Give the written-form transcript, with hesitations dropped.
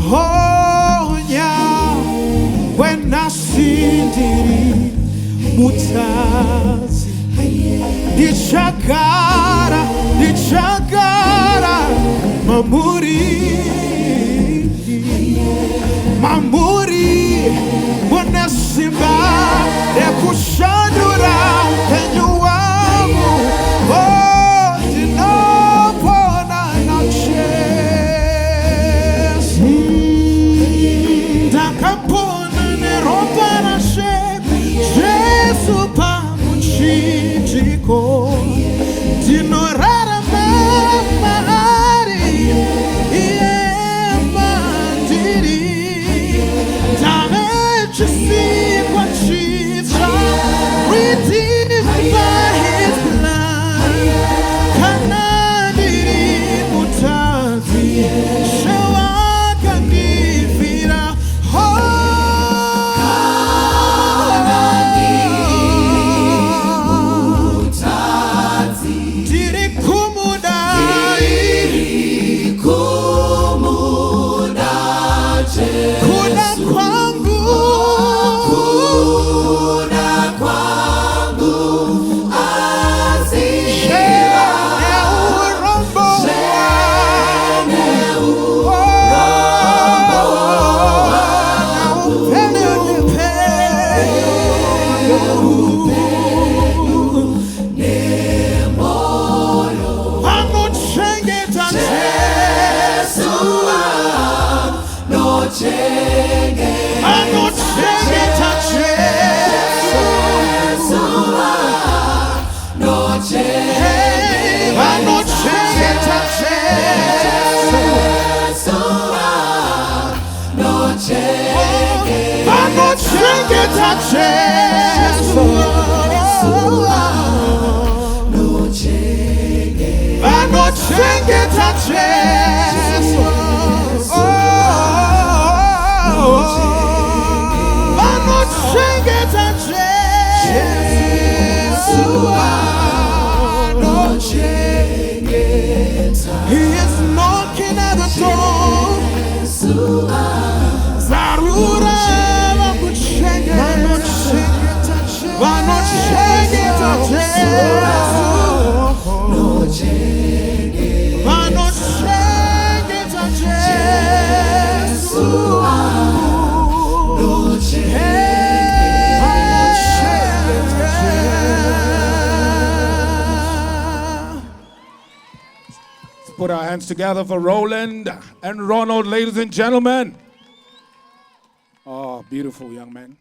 Oh yeah, when I see Ndiri, Mutadzi, Nichagara, Mamuri, Bonasimba, Ekushadura, Kenyuamu, oh, Dinopona, Naches, Takapona, Neropana, Jesu, Pamuchiko, Dinorara, Mahari, Ndiri, damage to see what she's done, redeemed by his blood. Kana, Ndiri, Mutadzi, show I can give it up. He is knocking at the door. Zarura, put our hands together for Roland and Ronald, ladies and gentlemen. Oh, beautiful young man.